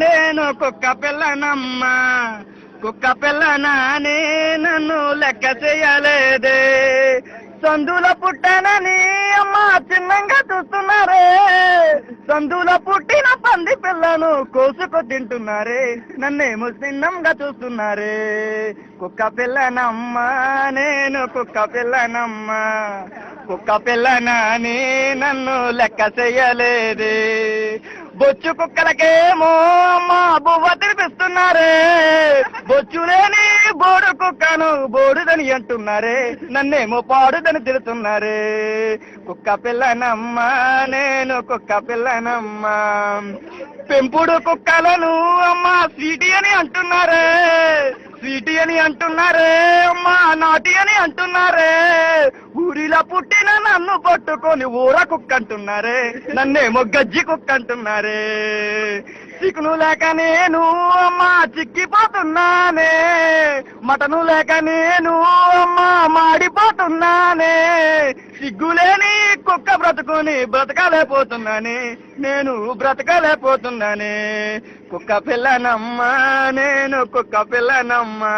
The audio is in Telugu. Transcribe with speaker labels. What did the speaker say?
Speaker 1: నేను కుక్క పిల్లనమ్మా, కుక్క పిల్లనాని నన్ను లెక్క చేయలేదే. సందులో పుట్టానని అమ్మ చిన్నంగా చూస్తున్నారే, సందులో పుట్టిన పంది పిల్లను కోసుకు తింటున్నారే, నన్నేమో చిన్నంగా చూస్తున్నారే. కుక్క పిల్లనమ్మా నేను కుక్క పిల్లనమ్మా, కుక్క పిల్లనాని నన్ను లెక్క చెయ్యలేదే. బొచ్చు కుక్కలకేమో అమ్మా బువ్వ తినిపిస్తున్నారే, బొచ్చు లేని బోడు కుక్కను బోడుదని అంటున్నారే, నన్నేమో పాడుదని తిడుతున్నారే. కుక్క పిల్లనమ్మా నేను కుక్క పిల్లనమ్మా, పెంపుడు కుక్కలను అమ్మా స్వీటీ అని అంటున్నారే, స్వీటీ అని అంటున్నారే, అమ్మా నాటి అని అంటున్నారే. ఊరిలో పుట్టిన నన్ను పట్టుకొని ఊర కుక్క అంటున్నారే, నన్నేమో గజ్జి కుక్క అంటున్నారే. చికెను లేక నేను అమ్మా చిక్కిపోతున్నానే, మటను లేక నేను అమ్మా మాడిపోతున్నానే. సిగ్గులేని కుక్క బ్రతుకుని బ్రతకలేకపోతున్నానే, నేను బ్రతకలేకపోతున్నానే. కుక్క పిల్లనమ్మా నేను కుక్క పిల్లనమ్మా.